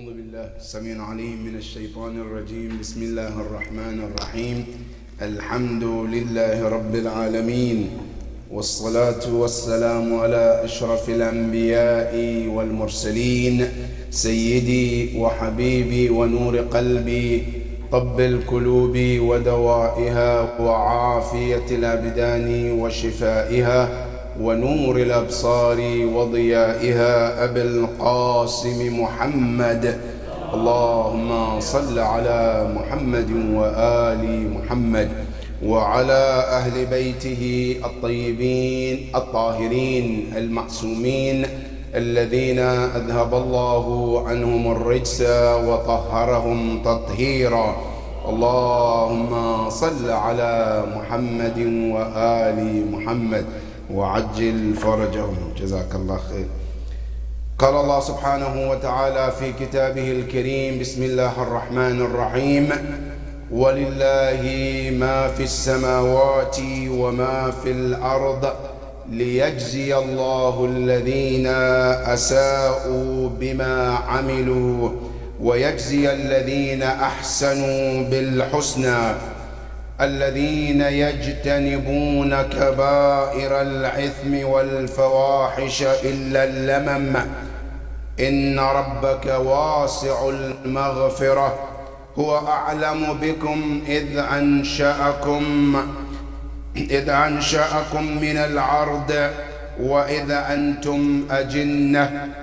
أعوذ بالله السميع العليم من الشيطان الرجيم. بسم الله الرحمن الرحيم. الحمد لله رب العالمين، والصلاة والسلام على أشرف الأنبياء والمرسلين، سيدي وحبيبي ونور قلبي، طب القلوب ودوائها وعافية الأبدان وشفائها ونور الأبصار وضيائها، أبي القاسم محمد. اللهم صل على محمد وآل محمد وعلى أهل بيته الطيبين الطاهرين المعصومين الذين أذهب الله عنهم الرجس وطهرهم تطهيرا. اللهم صل على محمد وآل محمد وعجل فرجهم. جزاك الله خير. قال الله سبحانه وتعالى في كتابه الكريم: بسم الله الرحمن الرحيم. ولله ما في السماوات وما في الأرض ليجزي الله الذين أساءوا بما عملوا ويجزي الذين أحسنوا بالحسنى الذين يجتنبون كبائر الإثم والفواحش إلا اللمم إن ربك واسع المغفرة هو أعلم بكم إذ أنشأكم من الأرض وإذ أنتم أجنة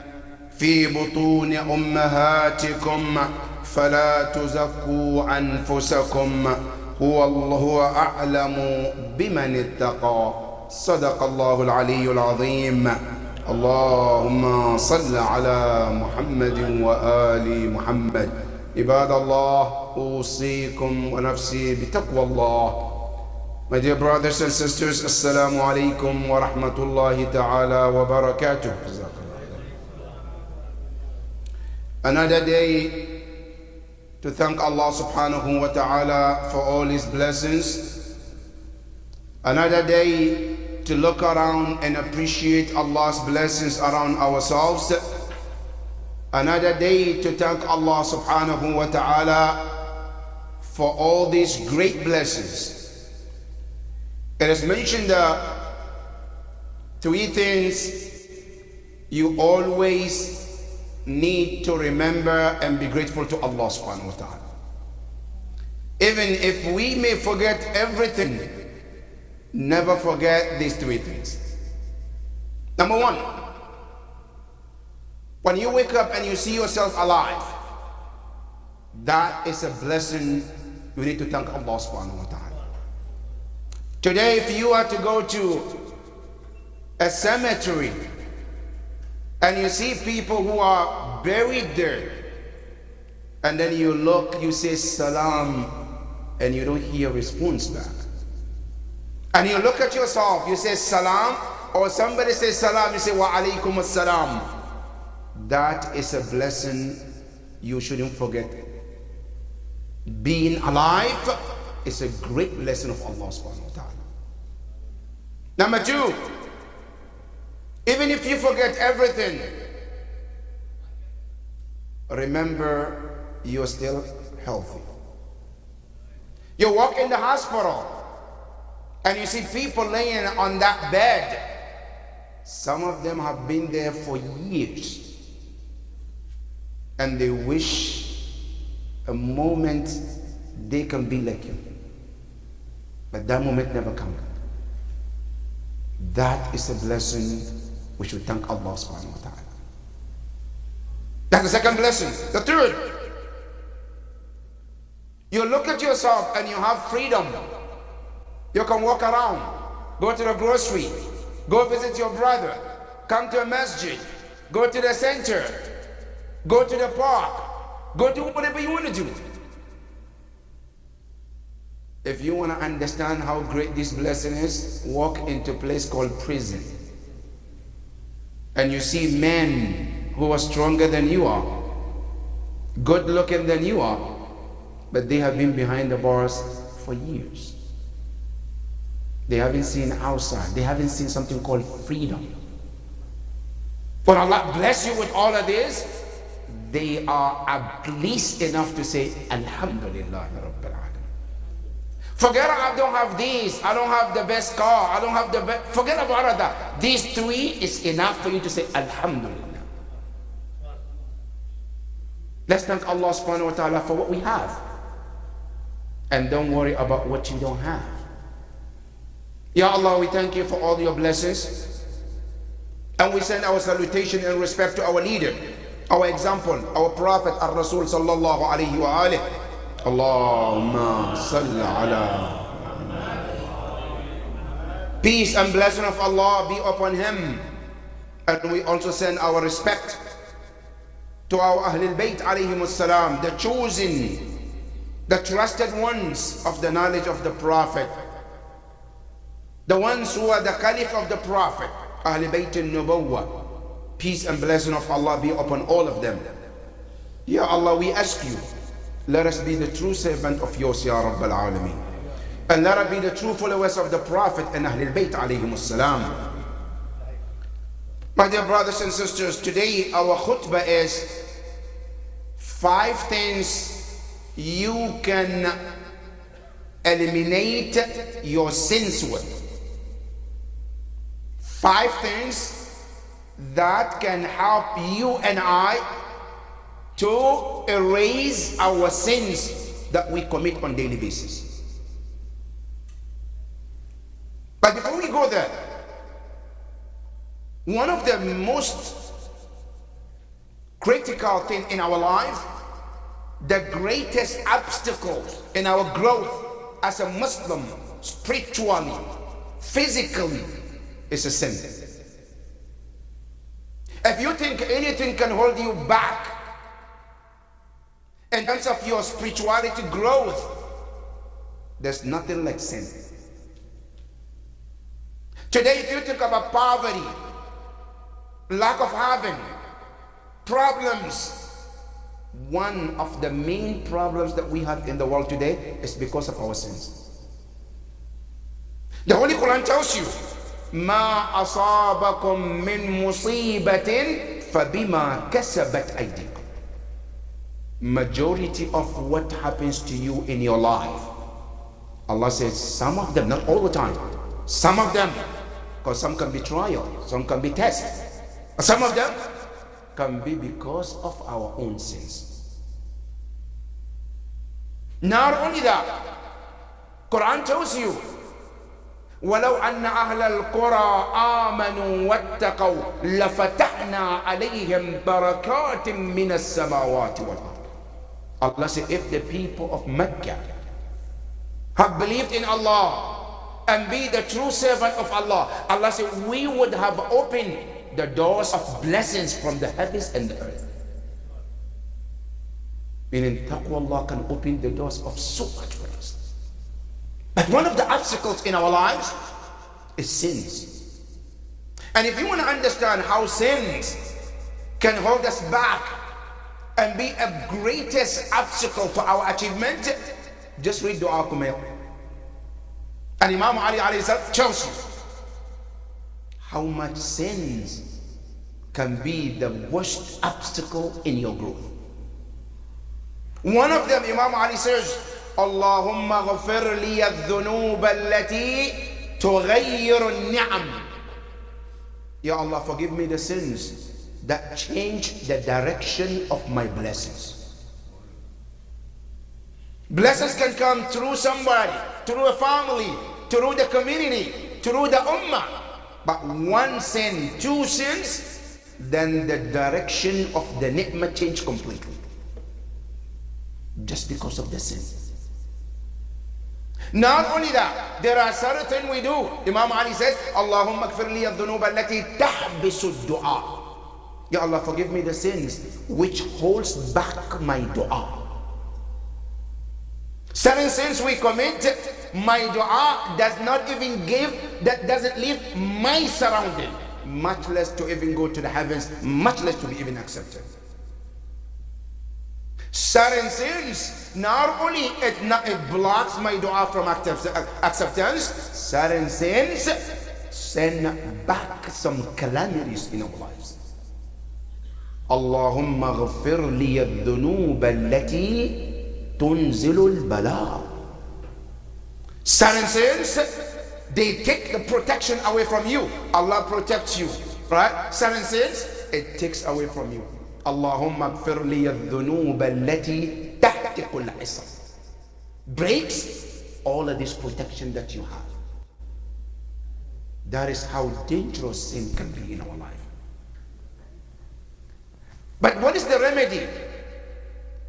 في بطون أمهاتكم فلا تزكوا أنفسكم هو أعلم بمن اتقى. صدق الله العلي العظيم. اللهم صل على محمد وآل محمد. عباد الله، أوصيكم ونفسي بتقوى الله. My dear brothers and sisters, Assalamu alaikum wa rahmatullahi ta'ala wa barakatuh. Another day to thank Allah subhanahu wa ta'ala for all his blessings. Another day to look around and appreciate Allah's blessings around ourselves. Another day to thank Allah subhanahu wa ta'ala for all these great blessings. It is mentioned that three things you always need to remember and be grateful to Allah subhanahu wa ta'ala. Even if we may forget everything, never forget these three things. Number one, when you wake up and you see yourself alive, that is a blessing you need to thank Allah subhanahu wa ta'ala. Today, if you are to go to a cemetery and you see people who are buried there, and then you look, you say salam, and you don't hear a response back. And you look at yourself, you say salam, or somebody says salam, you say wa alaikum assalam. That is a blessing you shouldn't forget. Being alive is a great blessing of Allah subhanahu wa ta'ala. Number two, even if you forget everything, remember you're still healthy. You walk in the hospital and you see people laying on that bed. Some of them have been there for years and they wish a moment they can be like you. But that moment never comes. That is a blessing we should thank Allah subhanahu wa ta'ala. That's the second blessing. The third, you look at yourself and you have freedom. You can walk around, go to the grocery, go visit your brother, come to a masjid, go to the center, go to the park, go do whatever you want to do. If you want to understand how great this blessing is, walk into a place called prison. And you see men who are stronger than you are, good looking than you are, but they have been behind the bars for years. They haven't seen outside. They haven't seen something called freedom. When Allah bless you with all of this, they are at least enough to say, Alhamdulillah Rabbil Alameen. Forget I don't have this, I don't have the best car, I don't have the best, forget about that. These three is enough for you to say, Alhamdulillah. Let's thank Allah subhanahu wa ta'ala for what we have. And don't worry about what you don't have. Ya Allah, we thank you for all your blessings. And we send our salutation and respect to our leader, our example, our Prophet, Ar-Rasul sallallahu alayhi wa alihi. Allahumma salli ala. Peace and blessing of Allah be upon him. And we also send our respect to our Ahlul Bayt alayhimus salam, the chosen, the trusted ones of the knowledge of the Prophet, the ones who are the Caliph of the Prophet, Ahlul Bayt al-Nubuwwah. Peace and blessing of Allah be upon all of them. Ya Allah, we ask you, let us be the true servant of yours, Ya Rabbil Alameen. And let us be the true followers of the Prophet and Ahlul Bayt alayhimus salam. My dear brothers and sisters, today our khutbah is 5 things you can eliminate your sins with. 5 things that can help you and I to erase our sins that we commit on a daily basis. But before we go there, one of the most critical thing in our life, the greatest obstacle in our growth as a Muslim, spiritually, physically, is a sin. If you think anything can hold you back in terms of your spirituality growth, there's nothing like sin. Today, if you think about poverty, lack of having, problems, one of the main problems that we have in the world today is because of our sins. The Holy Quran tells you, ما أصابكم من مصيبة فبما كسبت أيديكم. Majority of what happens to you in your life, Allah says, some of them, not all the time, some of them, because some can be trial, some can be tests, some of them can be because of our own sins. Not only that, Quran tells you, وَلَوْ أَنَّ أَهْلَ الْقُرَىٰ آمَنُوا وَاتَّقَوْا لَفَتَحْنَا عَلَيْهِمْ بَرَكَاتٍ مِّنَ السَّمَاوَاتِ وَالْأَرْضِ. Allah said, if the people of Mecca have believed in Allah and be the true servant of Allah, Allah said, we would have opened the doors of blessings from the heavens and the earth. Meaning, taqwa Allah can open the doors of so much for us. But one of the obstacles in our lives is sins. And if you want to understand how sins can hold us back and be a greatest obstacle for our achievement, just read Dua Kumail. And Imam Ali alayhi salam tells you how much sins can be the worst obstacle in your growth. One of them, Imam Ali says, Allahumma ghafir li adh-dhunub allati tughayyiru an-ni'am. Ya Allah, forgive me the sins that change the direction of my blessings. Blessings can come through somebody, through a family, through the community, through the ummah. But one sin, 2 sins, then the direction of the ni'mah change completely. Just because of the sin. Not only that, there are certain things we do. Imam Ali says, Allahumma kfir li adh-dhunub allati tahbisu ad-du'a. Ya Allah, forgive me the sins which holds back my dua. Certain sins we commit, my dua does not even give, that doesn't leave my surrounding, much less to even go to the heavens, much less to be even accepted. Certain sins, not only it blocks my dua from acceptance, certain sins send back some calamities in our lives. Allahumma ghafir li al-dhunub allati tunzilu al-bala. Certain sins, they take the protection away from you. Allah protects you, right? Certain sins, it takes away from you. Allahumma ghafir li al-dhunub allati tahtiqu al-isr. Breaks all of this protection that you have. That is how dangerous sin can be in our life. But what is the remedy?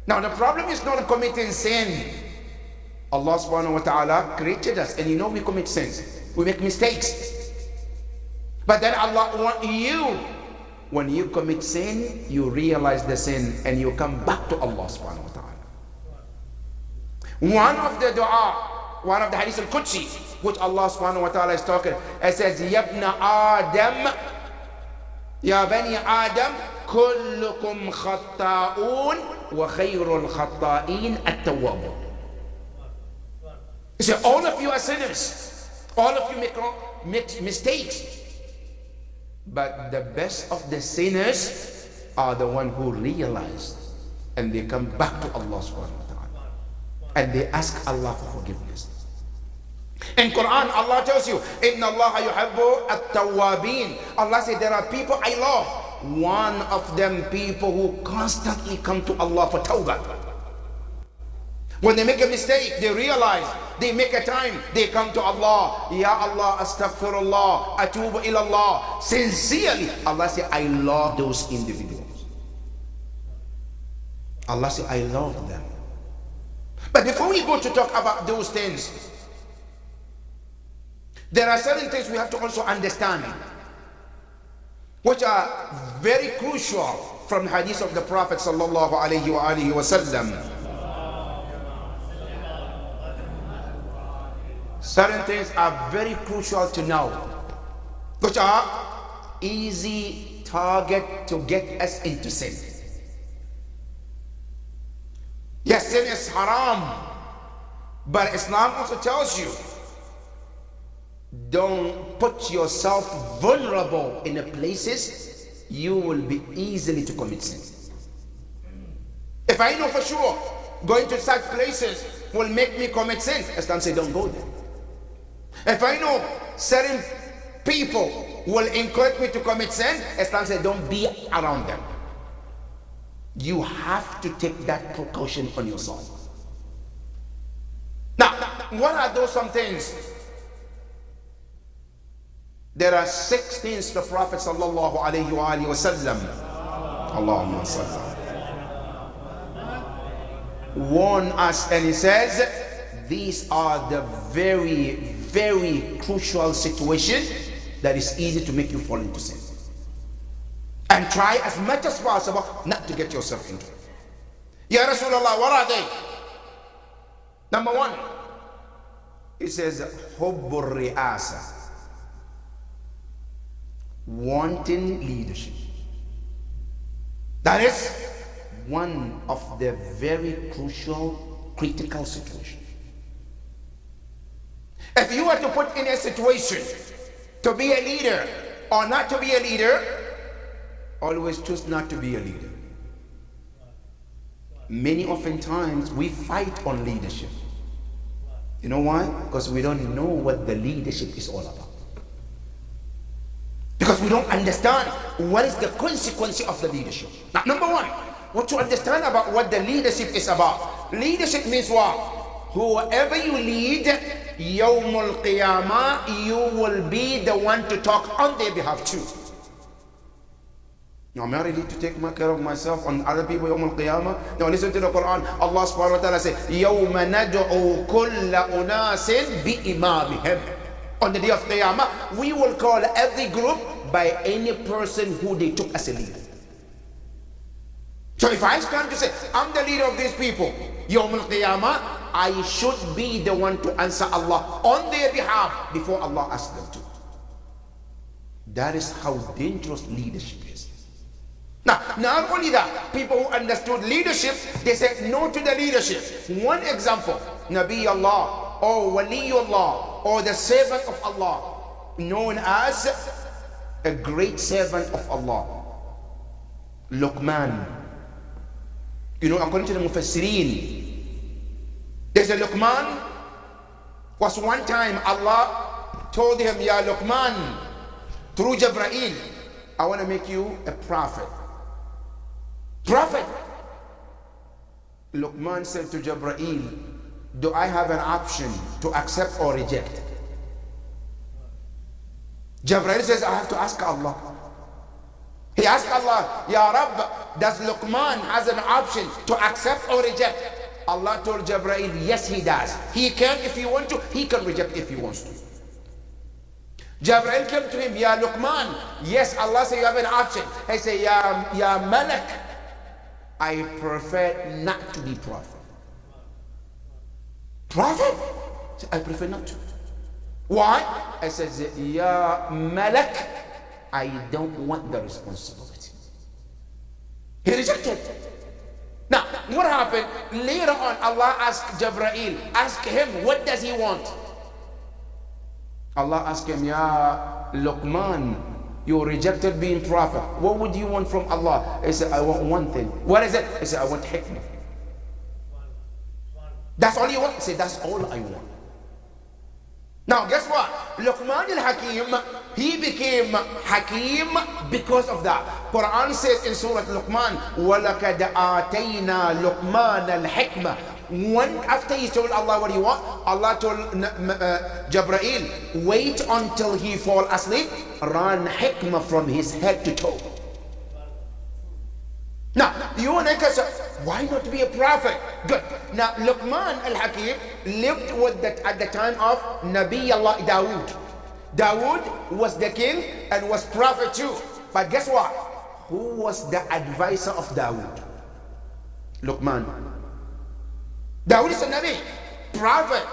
Now the problem is not committing sin. Allah subhanahu wa ta'ala created us, and we commit sins. We make mistakes. But then Allah wants you, when you commit sin, you realize the sin and you come back to Allah subhanahu wa ta'ala. One of the dua, one of the hadith al-Qudsi, which Allah subhanahu wa ta'ala is talking, it says, Yabna Adam, Ya Bani Adam, kullukum khatta'un wa khayrul khatta'in at-tawwabun. He said, all of you are sinners. All of you make mistakes. But the best of the sinners are the one who realize and they come back to Allah subhanahu wa ta'ala. And they ask Allah for forgiveness. In Quran, Allah tells you, Inna Allah yuhibbu at-tawwabin. Allah said, there are people I love. One of them people who constantly come to Allah for tawbah. When they make a mistake, they realize, they make a time, they come to Allah. Ya Allah, astaghfirullah, atubu ilallah. Sincerely, Allah said, I love those individuals. Allah said, I love them. But before we go to talk about those things, there are certain things we have to also understand, which are very crucial from the hadith of the Prophet sallallahu alaihi wasallam. Certain things are very crucial to know, which are easy target to get us into sin. Yes, sin is haram, but Islam also tells you, don't put yourself vulnerable in the places you will be easily to commit sin. If I know for sure going to such places will make me commit sin, Islam says don't go there. If I know certain people will encourage me to commit sin, Islam says don't be around them. You have to take that precaution on yourself. Now, what are those some things? There are 6 things the Prophet sallallahu alaihi wasallam, Allahumma salli, warned us, and he says these are the very, very crucial situation that is easy to make you fall into sin. And try as much as possible not to get yourself into it. Ya Rasulullah, what are they? Number 1, it says hubbur ri'asa, wanting leadership. That is one of the very crucial, critical situations. If you were to put in a situation to be a leader or not to be a leader, always choose not to be a leader. Many oftentimes we fight on leadership. You know why? Because we don't know what the leadership is all about. Because we don't understand what is the consequence of the leadership. Now, number 1, what to understand about what the leadership is about. Leadership means what? Whoever you lead, Yawmul Qiyamah, you will be the one to talk on their behalf too. Now, am I ready to take care of myself on other people, Yawmul Qiyamah? Now, listen to the Quran. Allah subhanahu wa ta'ala says, يَوْمَ نَدْعُو كُلَّ أُنَاسٍ بِإِمَامِهِمْ. On the day of Qiyamah, we will call every group by any person who they took as a leader. So if I stand to say, I'm the leader of these people, Yawmul Qiyamah, I should be the one to answer Allah on their behalf before Allah asks them to. That is how dangerous leadership is. Now, not only that, people who understood leadership, they said no to the leadership. One example, Nabi Allah or Waliullah or the servant of Allah, known as a great servant of Allah. Luqman. You know, according to the Mufassirin, there's a Luqman. Was one time Allah told him, Ya Luqman, through Jibreel, I want to make you a prophet. Prophet. Luqman said to Jibreel, do I have an option to accept or reject? Jibreel says, I have to ask Allah. He asked Allah, Ya Rabb, does Luqman has an option to accept or reject? Allah told Jibreel, yes, he does. He can if he wants to, he can reject if he wants to. Jibreel came to him, Ya Luqman, yes, Allah said you have an option. He said, Ya Malak, I prefer not to be prophet. Prophet? I prefer not to. Why? I said, Ya Malak, I don't want the responsibility. He rejected. Now, what happened? Later on, Allah asked Jibreel, ask him, what does he want? Allah asked him, Ya Luqman, you rejected being prophet. What would you want from Allah? He said, I want one thing. What is it? He said, I want hikmah. That's all you want? He said, that's all I want. Now, guess what? Luqman al-Hakim, he became Hakim because of that. Quran says in Surah Luqman, وَلَقَدْ آتَيْنَا لُقْمَانَ الْحِكْمَةِ. When after he told Allah what he want, Allah told Jibreel, wait until he fall asleep, run hikmah from his head to toe. Now, you and I can say, why not be a prophet? Good. Now, Luqman al-Hakim lived with that at the time of Nabi Allah Dawood. Dawood was the king and was prophet too. But guess what? Who was the advisor of Dawood? Luqman. Dawood is a Nabi, prophet,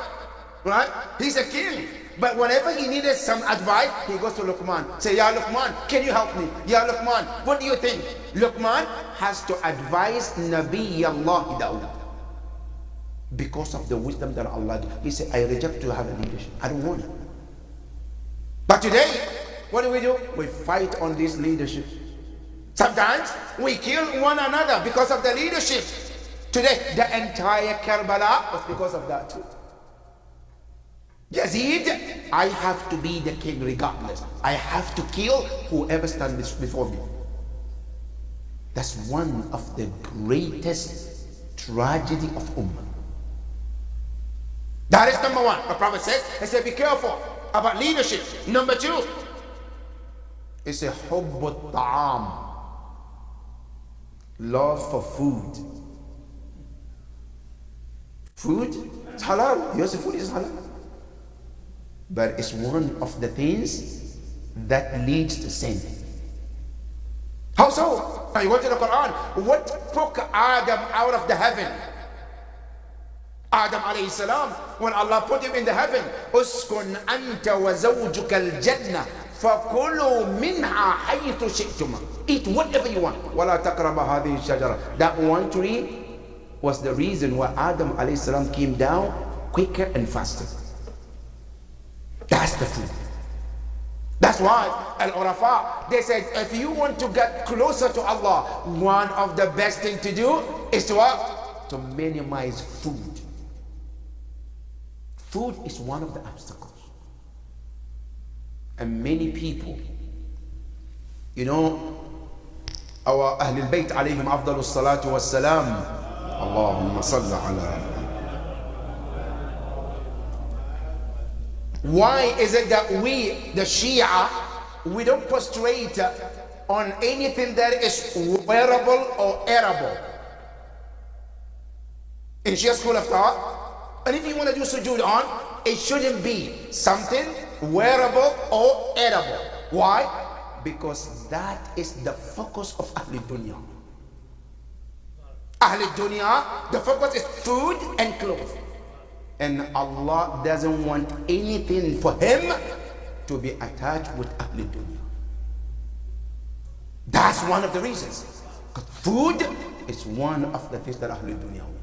right? He's a king. But whenever he needed some advice, he goes to Luqman. Say, Ya Luqman, can you help me? Ya Luqman, what do you think? Luqman has to advise Nabi Allah Dawood because of the wisdom that Allah gave. He said, I reject to have a leadership. I don't want it. But today, what do? We fight on this leadership. Sometimes we kill one another because of the leadership. Today, the entire Karbala was because of that too. Yazid, I have to be the king regardless. I have to kill whoever stands before me. That's one of the greatest tragedy of Ummah. That is number one. The Prophet says, he said, be careful about leadership. Number two, it's a hubb ta'am, love for food. Food, it's halal. Yes, food is halal. But it's one of the things that leads to sin. How so? Now you go to the Quran. What took Adam out of the heaven? Adam alayhi salam, when Allah put him in the heaven, uskun anta wa zawjuka al-jannah fakulu minha haythu shi'tuma. Eat whatever you want. Wala taqraba hadhihi shajara. That one tree was the reason why Adam alayhi salam came down quicker and faster. That's the truth. That's why Al-Urafa, they said, if you want to get closer to Allah, one of the best things to do is to what? To minimize food. Food is one of the obstacles. And many people, you know, our Ahlul Bayt alayhim afdalu salatu wassalam, Allahumma salli ala. Why is it that we, the Shia, we don't prostrate on anything that is wearable or arable? In Shia school of thought, and if you want to do sujood on, it shouldn't be something wearable or arable. Why? Because that is the focus of Ahlul Dunya. Ahlul Dunya, the focus is food and clothes. And Allah doesn't want anything for him to be attached with Ahlul Dunya. That's one of the reasons. Because food is one of the things that Ahlul Dunya want.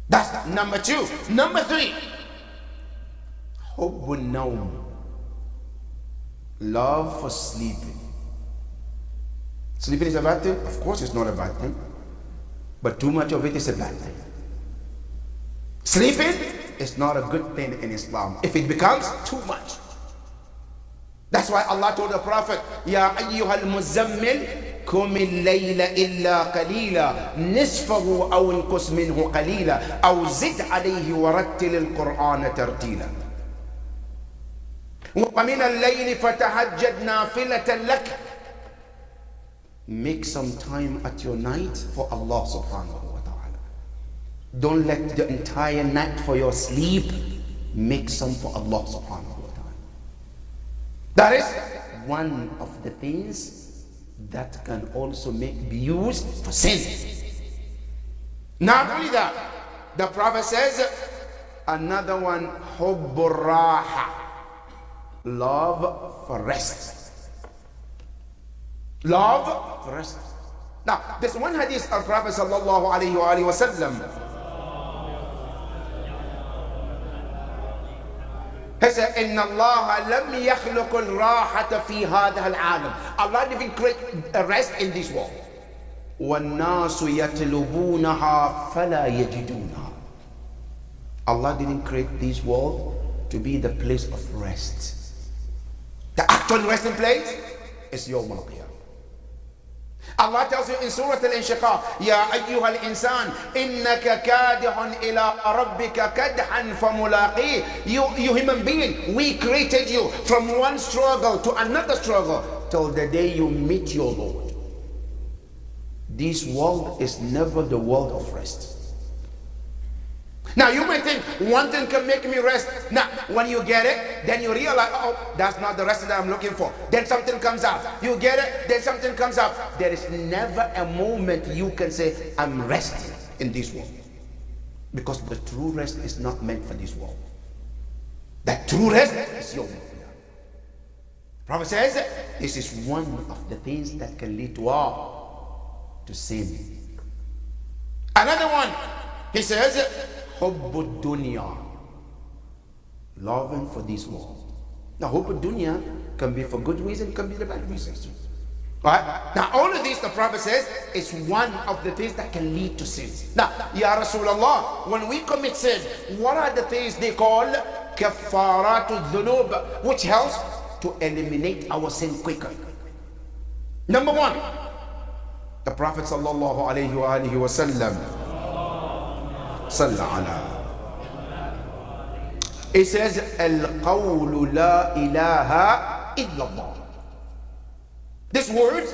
That's number two. Number three, Hubbun Nawm, love for sleeping. Sleeping is a bad thing? Of course it's not a bad thing. But too much of it is a bad thing. Sleeping is not a good thing in Islam if it becomes too much. That's why Allah told the Prophet, Ya ayyuhal muzammil, kum al-layla illa qalila, nisfahu aw inqus minhu qalila, aw zid alayhi wa rattil al-Qur'ana tartila. Wa min al-layli fatahajjad nafilatan lak. Make some time at your night for Allah subhanahu wa ta'ala. Don't let the entire night for your sleep. Make some for Allah subhanahu wa ta'ala. That is one of the things that can also be used for sin. Not only that, the Prophet says, another one, hubbur raha, love for rest. Love for rest. Now, there's one hadith of Prophet sallallahu alayhi wa sallam. He said, Inna Allah lam yakhluq al-rahata fi hadha al-alam. Allah didn't create a rest in this world. وَالنَّاسُ يَتْلُبُونَهَا فَلَا يَجِدُونَهَا. Allah didn't create this world to be the place of rest. The actual resting place is Yawm al-Qiyamah. Allah tells you in Surah Al-Inshiqaq, Ya ayyuha al-insan, innaka kadihun ila rabbika kadhan famulaqih. You human being, we created you from one struggle to another struggle till the day you meet your Lord. This world is never the world of rest. Now you might think one thing can make me rest. Now when you get it, then you realize, oh, that's not the rest that I'm looking for. Then something comes up. You get it, then something comes up. There is never a moment you can say, I'm resting in this world. Because the true rest is not meant for this world. That true rest is your world. Prophet says, this is one of the things that can lead to sin. Another one, he says, Hubbud dunya, loving for this world. Now, hubbud dunya can be for good reason, can be the bad reasons too. Alright? Now, all of this, the Prophet says, is one of the things that can lead to sins. Now, Ya Rasulullah, when we commit sin, what are the things they call kaffaratul dhunub, which helps to eliminate our sin quicker? Number one, the Prophet sallallahu alayhi wa sallam, it says, Al-qawlu la ilaha illallah. This word,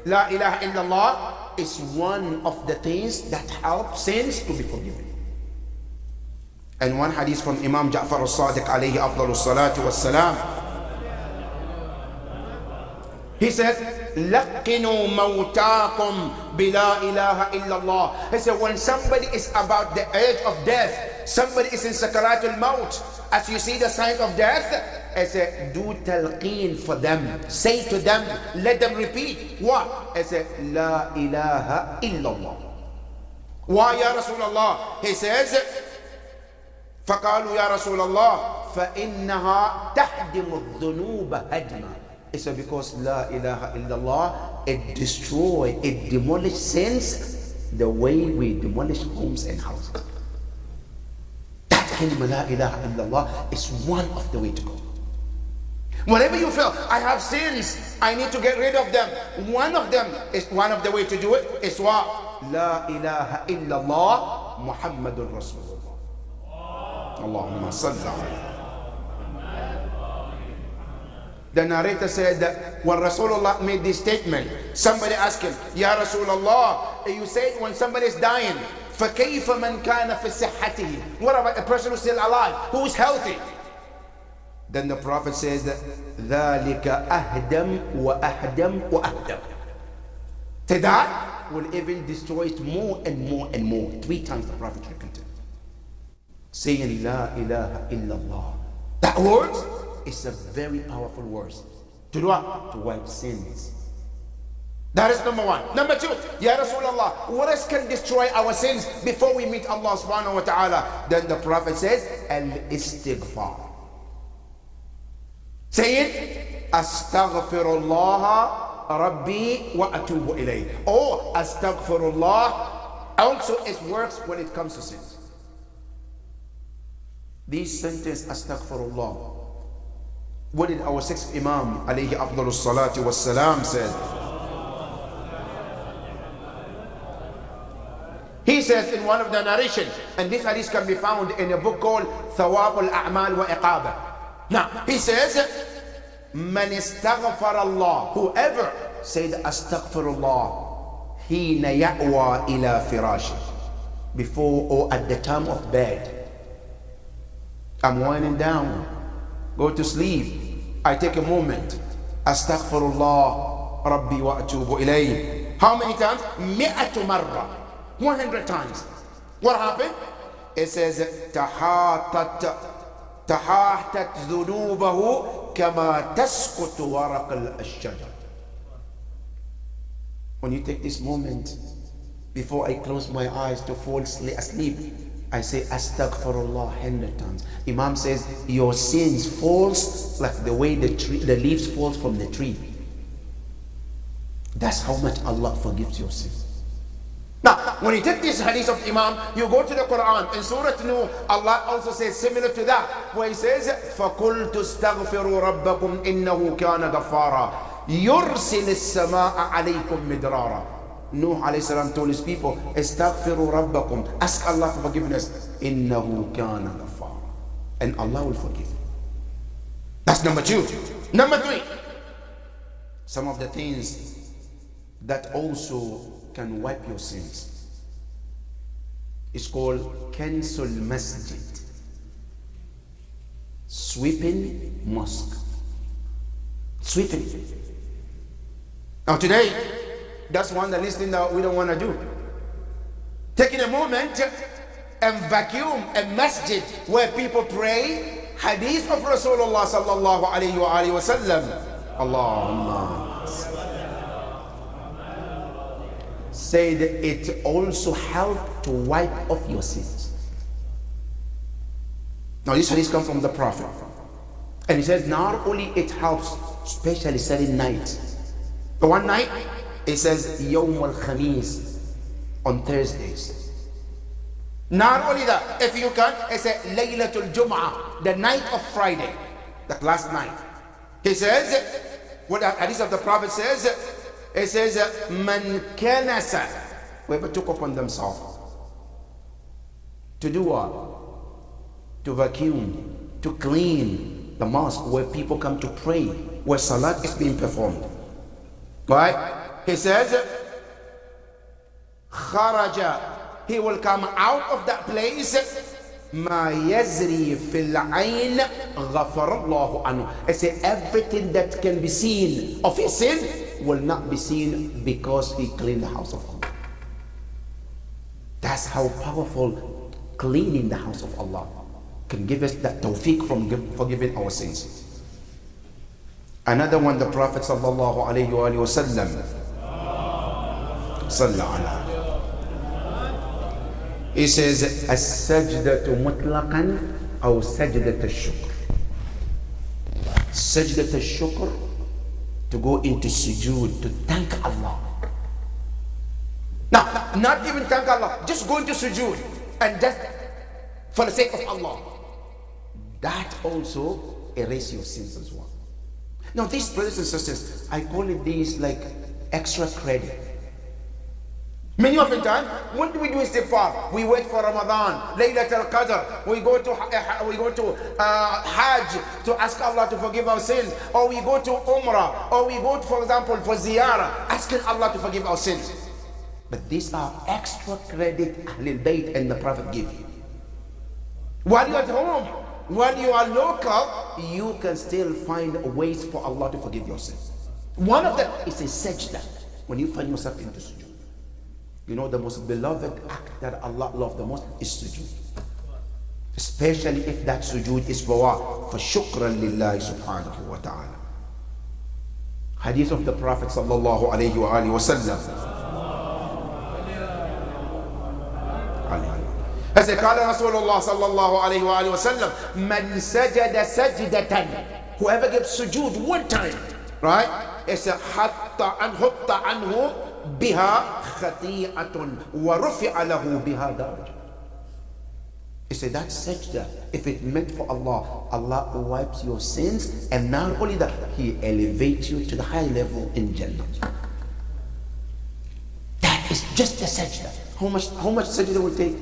la ilaha illallah, is one of the things that help sins to be forgiven. And one hadith from Imam Ja'far al-Sadiq alayhi afdalu salatu wassalam, he says, لَقِّنُوا مَوْتَاكُمْ بِلَا إِلَهَ إِلَّا اللَّهِ. He said, when somebody is about the edge of death, somebody is in sakaratul maut, as you see the signs of death, I said, do talqeen for them. Say to them, let them repeat. What? I said, La ilaha illallah. Why, Ya Rasulullah? He says, فَقَالُوا يَا رَسُولَ اللَّهِ فَإِنَّهَا تَحْدِمُ الذُّنُوبَ هَدْمًا. It's because La ilaha illallah, it destroys, it demolishes sins the way we demolish homes and houses. That kalima La ilaha illallah is one of the way to go. Whenever you feel, I have sins, I need to get rid of them. One of them is one of the way to do it is what? La ilaha illallah Muhammadur Rasulullah. Allahumma salli alayhi. The narrator said that when Rasulullah made this statement, somebody asked him, Ya Rasulullah, you said when somebody is dying, فَكَيْفَ مَنْ كَانَ فِي صِحَّتِهِ. What about a person who's still alive, who is healthy? Then the Prophet says that ذَلِكَ أَهْدَمْ وَأَهْدَمْ وَأَهْدَمْ. So that will even destroy it more and more and more. 3 times the Prophet repeated, saying La ilaha illallah. That word is a very powerful word. To do what? To wipe sins. That is number one. Number two, Ya Rasulullah, what else can destroy our sins before we meet Allah subhanahu wa ta'ala? Then the Prophet says, Al-istighfar. Say it, Astaghfirullah Rabbi wa atubu ilayh. Or astaghfirullah also it works when it comes to sins. This sentence, astaghfirullah, what did our sixth Imam, alayhi afdalus salatu was salam, said? He says in one of the narrations, and this hadith can be found in a book called Thawab al-A'mal wa Iqaba. Now, he says, Man istaghfar Allah, whoever said astaghfirullah, hina ya'wa ila firashi, before or at the time of bed. I'm winding down, go to sleep, I take a moment, astaghfirullah, Rabbi wa atubu ilayh. How many times? Mi'atu marra, 100 times. What happened? It says, tahatat dhunubahu kama tasqutu waraq al-shajar. When you take this moment, before I close my eyes to fall asleep, I say astaghfirullah 100 times. Imam says your sins falls like the way the leaves falls from the tree. That's how much Allah forgives your sins. Now, when you take this hadith of Imam, you go to the Quran. In Surah Nuh, Allah also says similar to that, where He says, فَقُلْتُ اسْتَغْفِرُوا رَبَّكُمْ إِنَّهُ كَانَ غَفَّارًا يُرْسِلِ السَّمَاءَ عَلَيْكُمْ مِدْرَارًا. Nuh alayhi salam told his people, Astaghfiru rabbakum, ask Allah for forgiveness. Innahu kana ghaffara. And Allah will forgive you. That's number 2. Number 3, some of the things that also can wipe your sins. It's called Kansul Masjid, sweeping mosque. Sweeping. Now today, that's one the listing that we don't want to do. Taking a moment and vacuum a masjid where people pray. Hadith of Rasulullah sallallahu alayhi wa sallam. Allahumma said it also helped to wipe off your sins. Now this hadith comes from the Prophet. And he says not only it helps, especially certain nights. The one night, it says Yawm al-Khamis, on Thursdays. Not only that, if you can, it's a Laylatul Jum'ah, the night of Friday, the last night. He says, what the hadith of the Prophet says, it says, Man kanasa, whoever took upon themselves to do what? To vacuum, to clean the mosque where people come to pray, where salat is being performed. Right? He says, kharaja, he will come out of that place, ma yazri fil ayn ghafarallahu anhu. I say everything that can be seen of his sin will not be seen because he cleaned the house of Allah. That's how powerful cleaning the house of Allah can give us that tawfiq from forgiving our sins. Another one, the Prophet sallallahu alayhi wa sallam, he says, as-sajdatu mutlaqan aw sajdat al-shukr. Sajdat al-shukr, to go into sujood, to thank Allah. Now, not even thank Allah, just go into sujood and just for the sake of Allah. That also erases your sins as well. Now, these brothers and sisters, I call it these like extra credit. Many of the time, what do we do istighfar? We wait for Ramadan, Laylat al-Qadr. We go to Hajj to ask Allah to forgive our sins, or we go to Umrah, or we go to, for example, for Ziyarah, asking Allah to forgive our sins. But these are extra credit Ahlul Bayt and the Prophet give you. While you're at home, while you are local, you can still find ways for Allah to forgive your sins. One of them is a sajda. When you find yourself into sujood, you know the most beloved act that Allah loves the most is sujood. Especially if that sujood is for what? For shukran lillahi subhanahu wa ta'ala. Hadith of the Prophet sallallahu alayhi wa sallam. As a qala Rasulullah sallallahu alayhi wa sallam, man sajada sajdatan, whoever gives sujood one time, right? It's a hatta anhu biha khati'atun wa rufi'a lahu biha daraj. He said that sajda, if it meant for Allah, Allah wipes your sins, and not only that, He elevates you to the high level in Jannah. That is just a sajda. How much sajda will take?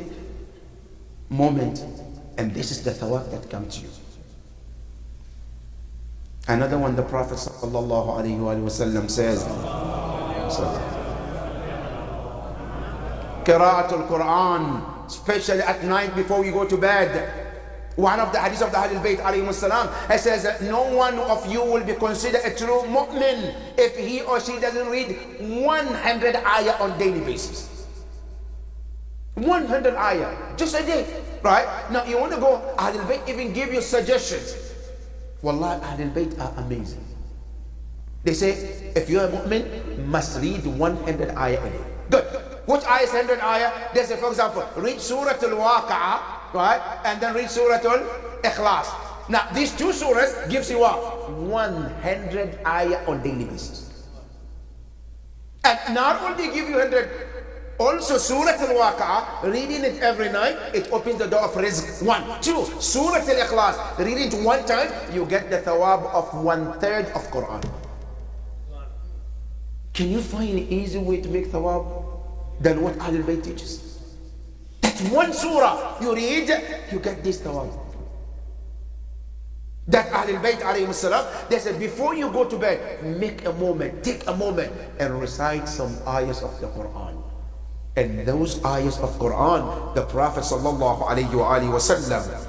Moment. And this is the thawab that comes to you. Another one, the Prophet sallallahu alaihi wasallam says, Qira'atul Quran, especially at night before you go to bed. One of the hadiths of the Ahlul Bayt alayhi salam, it says that no one of you will be considered a true mu'min if he or she doesn't read 100 ayah on daily basis. 100 ayah, just a day, right? Now you want to go, Ahlul Bayt even give you suggestions. Wallahi, Ahlul Bayt are amazing. They say, if you're a mu'min, must read 100 ayah a day. Good. Which ayah is 100 ayah? They say, for example, read Surah Al-Waqa'ah, right? And then read Surah Al-Ikhlas. Now, these two surahs gives you what? 100 ayah on daily basis. And not only give you 100, also Surah Al-Waqa'ah, reading it every night, it opens the door of rizq. 1. 2. Surah Al-Ikhlas, reading it one time, you get the thawab of 1/3 of Quran. Can you find an easy way to make thawab than what Ahlul Bayt teaches? That's one surah you read, you get this thawab. That Ahlul Bayt alayhi salam, they said before you go to bed, make a moment, take a moment and recite some ayahs of the Quran. And those ayahs of Quran, the Prophet sallallahu alayhi wa sallam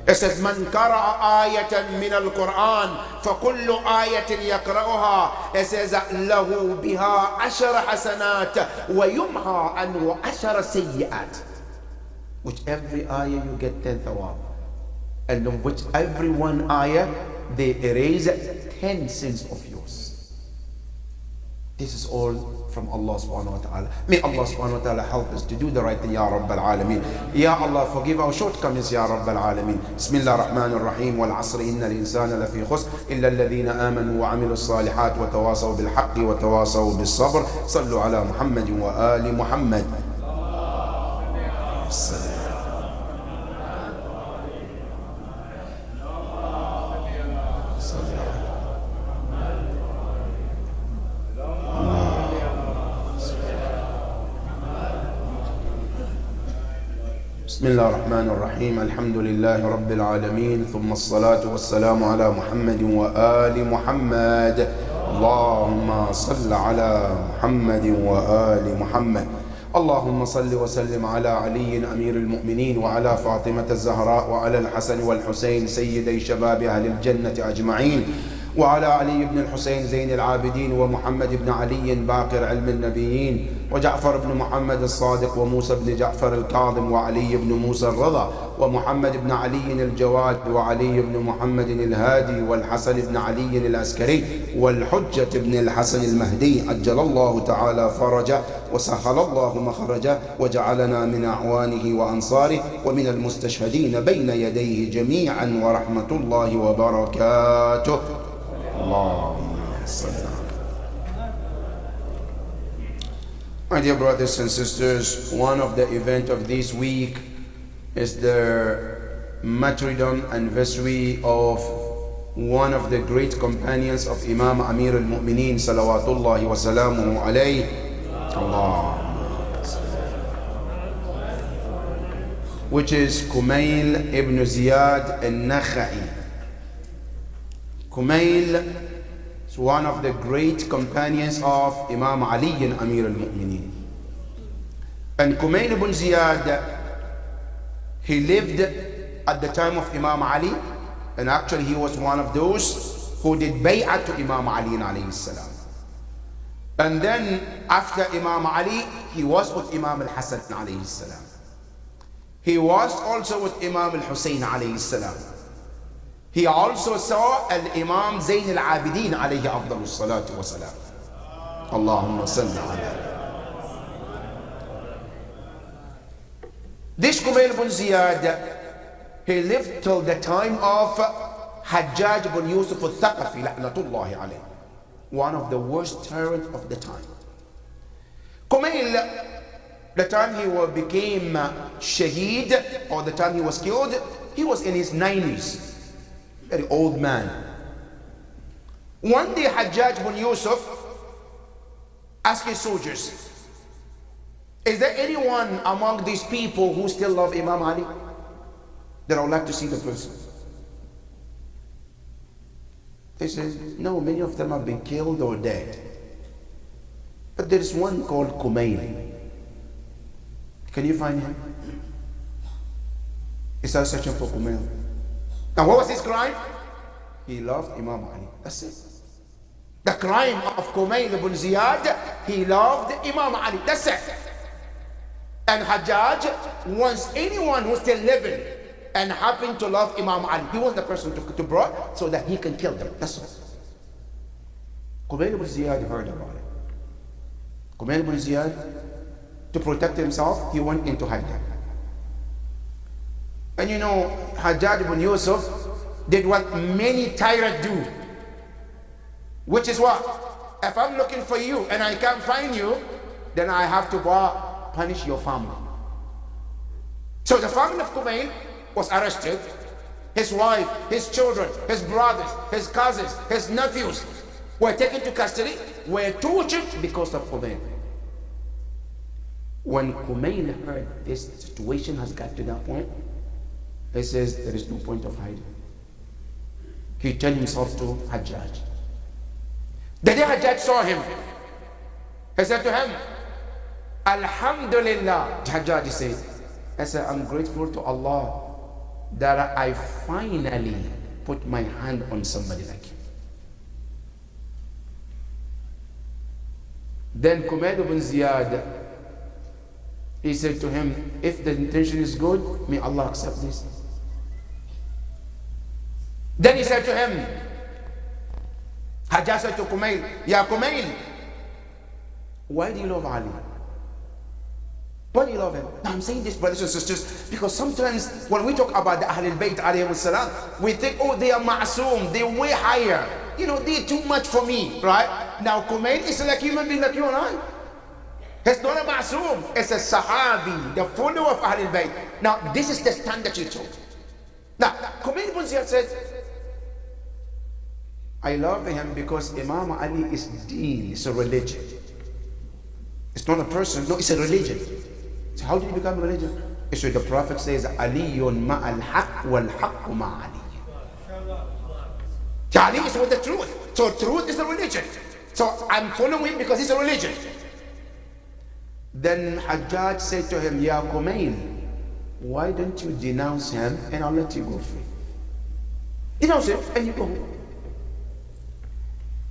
it says, Man qara'a ayatan min al-Quran, فَكُلُّ آيَةٍ يَقْرَأُهَا. It says, لَهُ بِهَا عَشَرَ حَسَنَاتٍ وَيُمْحَى عَنْهُ عَشَرَ سَيِّئَاتٍ. Which every ayah you get 10 thawab. And on which every one ayah, they erase 10 sins of yours. This is all from Allah subhanahu wa ta'ala. May Allah subhanahu wa ta'ala help us to do the right thing, Ya Rabbal Alameen. Ya Allah, forgive our shortcomings, Ya Rabbal Alameen. Bismillah ar-Rahman ar-Rahim. Wal asri inna al-insana lafi khusr illa alladhina amanu wa amilu as-salihat wa tawasaw bil haqqi wa tawasaw bis sabr. Sallu ala Muhammadin wa ali Muhammad. بسم الله الرحمن الرحيم. الحمد لله رب العالمين، ثم الصلاة والسلام على محمد وآل محمد. اللهم صل على محمد وآل محمد. اللهم صل وسلم على علي أمير المؤمنين وعلى فاطمة الزهراء وعلى الحسن والحسين سيدي شباب أهل الجنة أجمعين، وعلى علي بن الحسين زين العابدين ومحمد بن علي باقر علم النبيين وجعفر بن محمد الصادق وموسى بن جعفر الكاظم وعلي بن موسى الرضا ومحمد بن علي الجواد وعلي بن محمد الهادي والحسن بن علي العسكري والحجة بن الحسن المهدي عجل الله تعالى فرجه وسهل الله مخرجه وجعلنا من أعوانه وأنصاره ومن المستشهدين بين يديه جميعا ورحمة الله وبركاته. My dear brothers and sisters, one of the events of this week is the martyrdom anniversary of one of the great companions of Imam Amir al-Mu'mineen salawatullahi wa salamuhu alayhi. Which is Kumail ibn Ziyad al-Nakha'i. Kumail is one of the great companions of Imam Ali and Amir al-Mu'mineen. And Kumail ibn Ziyad, he lived at the time of Imam Ali, and actually he was one of those who did bay'ah to Imam Ali alayhi salam. And then after Imam Ali, he was with Imam al-Hasan alayhi salam. He was also with Imam al-Hussein alayhi salam. He also saw Al-Imam Zayn al-Abidin alayhi afdalu salatu wa salam. Allahumma salli ala. This Kumail ibn Ziyad, he lived till the time of Hajjaj ibn Yusuf al-Thaqafi, la'natullahi alayh, one of the worst tyrants of the time. Kumail, the time he became shaheed, or the time he was killed, he was in his 90s, very old man. One day Hajjaj ibn Yusuf asked his soldiers, is there anyone among these people who still love Imam Ali? That I would like to see the person. They said, no, many of them have been killed or dead. But there is one called Kumail. Can you find him? He started searching for Kumail. Now what was his crime? He loved Imam Ali. That's it. The crime of Kumail ibn Ziyad, he loved Imam Ali. That's it. And Hajjaj wants anyone who's still living and happen to love Imam Ali, he wants the person to bring so that he can kill them. That's all. Kumail ibn Ziyad heard about it. Kumail ibn Ziyad, to protect himself, he went into hiding. And you know, Hajjaj ibn Yusuf did what many tyrants do, which is what? If I'm looking for you and I can't find you, then I have to punish your family. So the family of Kumail was arrested. His wife, his children, his brothers, his cousins, his nephews were taken to custody, were tortured because of Kumail. When Kumail heard this situation has got to that point, he says there is no point of hiding. He turned himself to Hajjaj. The day Hajjaj saw him, he said to him, Alhamdulillah. Hajjaj said, I said, I'm grateful to Allah that I finally put my hand on somebody like you. Then Kumail ibn Ziyad, he said to him, if the intention is good, may Allah accept this. Then he said to him, Hajjaj said to Kumail, Ya Kumail, why do you love Ali? Why do you love him? Now I'm saying this, brothers and sisters, because sometimes when we talk about the Ahlul Bayt alayhi salam, we think, oh, they are ma'soom, they're way higher. You know, they're too much for me, right? Now Kumail is like human being like you and I. He's not a ma'soom, it's a sahabi, the follower of Ahlul Bayt. Now this is the standard you told. Now, Kumail ibn Ziyad said, I love him because Imam Ali is deen, it's a religion. It's not a person, no, it's a religion. So how did it become a religion? So the Prophet says, Aliyun ma'al haq wal haqq ma'ali. Ali is with the truth. So truth is a religion. So I'm following him because it's a religion. Then Hajjaj said to him, Ya Kumail, why don't you denounce him and I'll let you go free? Denounce him and you go.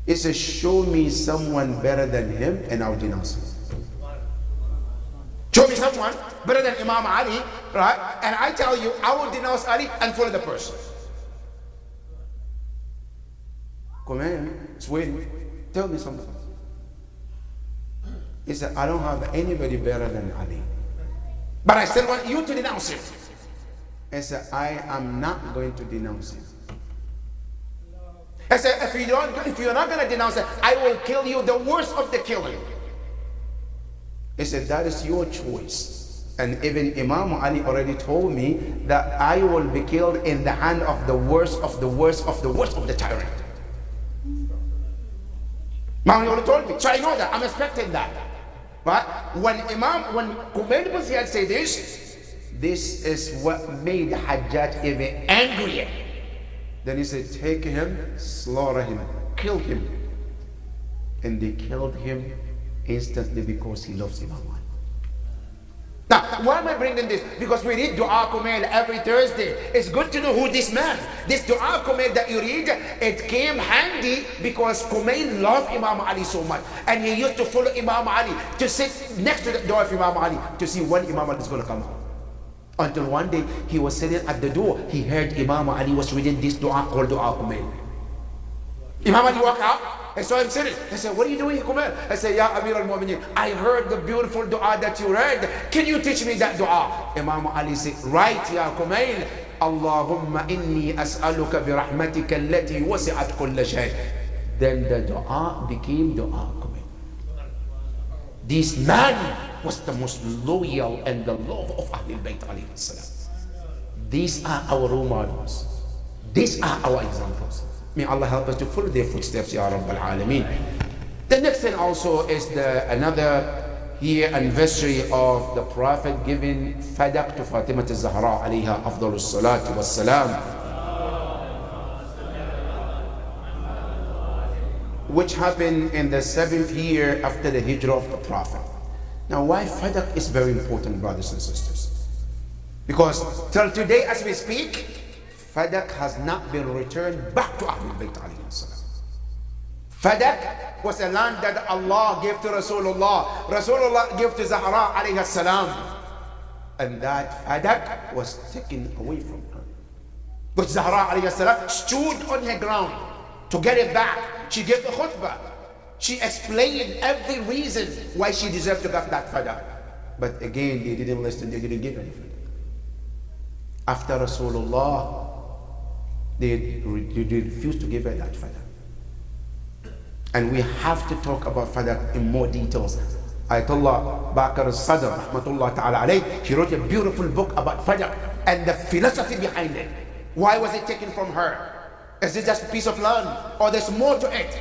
He says, show me someone better than him and I'll denounce him. Show me someone better than Imam Ali, right? And I tell you, I will denounce Ali and follow the person. Kumail is waiting. Tell me something. He said, I don't have anybody better than Ali, but I still want you to denounce him. He said, I am not going to denounce him. I said, if you're not going to denounce him, I will kill you, the worst of the killing. He said, that is your choice. And even Imam Ali already told me that I will be killed in the hand of the worst of the worst of the worst of the tyrant. Imam Ali already told me. So I know that. I'm expecting that. But when Kumail ibn Ziyad said this is what made Hajjaj even angrier. Then he said, take him, slaughter him, kill him. And they killed him instantly because he loves Imam Ali. Now, why am I bringing this? Because we read Dua Kumail every Thursday. It's good to know who this man, this Dua Kumail that you read, it came handy because Kumail loved Imam Ali so much. And he used to follow Imam Ali, to sit next to the door of Imam Ali to see when Imam Ali is going to come out. Until one day, he was sitting at the door. He heard Imam Ali was reading this dua called Dua Kumail. Imam Ali walked out. I saw him sitting. I said, what are you doing, Kumail? I said, Ya Amir al-Mu'mineen, I heard the beautiful dua that you read. Can you teach me that dua? Imam Ali said, right, Ya Kumail. Allahumma inni as'aluka bi rahmatika allati wasi'at kulla shay. Then the dua became dua Kubayl. This man was the most loyal and the love of Ahlul Bayt alayhi salam. These are our role models. These are our examples. May Allah help us to follow their footsteps, Ya Rabbal Alameen. The next thing also is another year anniversary of the Prophet giving Fadak to Fatima al-Zahra alayha afdalus salatu was salam, which happened in the 7th year after the hijrah of the Prophet. Now, why Fadak is very important, brothers and sisters? Because till today as we speak, Fadak has not been returned back to Ahlul Bayt alayhi salam. Fadak was a land that Allah gave to Rasulullah. Rasulullah gave to Zahra alayhi salam. And that Fadak was taken away from her. But Zahra alayhi salam stood on her ground to get it back. She gave the khutbah. She explained every reason why she deserved to get that Fadak. But again, they didn't listen. They didn't give anything. After Rasulullah, they refused to give her that Fadak. And we have to talk about Fadak in more details. Ayatollah Baqir al-Sadr, rahmatullah ta'ala alayh, he wrote a beautiful book about Fadak and the philosophy behind it. Why was it taken from her? Is it just a piece of land? Or there's more to it?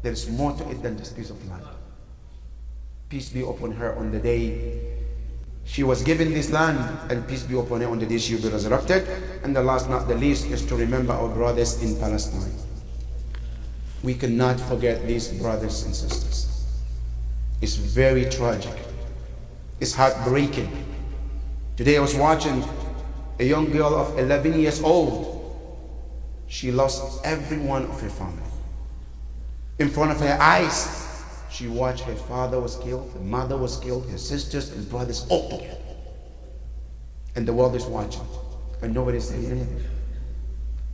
There's more to it than just a piece of land. Peace be upon her on the day she was given this land, and peace be upon her on the day she will be resurrected. And the last, not the least, is to remember our brothers in Palestine. We cannot forget these brothers and sisters. It's very tragic. It's heartbreaking. Today I was watching a young girl of 11 years old. She lost every one of her family. In front of her eyes, she watched her father was killed, her mother was killed, her sisters and brothers all together. And the world is watching, and nobody is saying anything.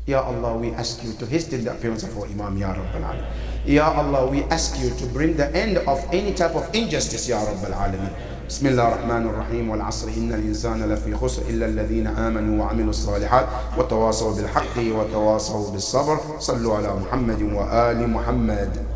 Ya Allah, we ask you to hasten the appearance of our Imam, Ya Rabbal Alamin. Ya Allah, we ask you to bring the end of any type of injustice, Ya Rabbal Alamin. بسم الله الرحمن الرحيم والعصر إن الإنسان لفي خسر إلا الذين آمنوا وعملوا الصالحات وتواصوا بالحق وتواصوا بالصبر صلوا على محمد وآل محمد.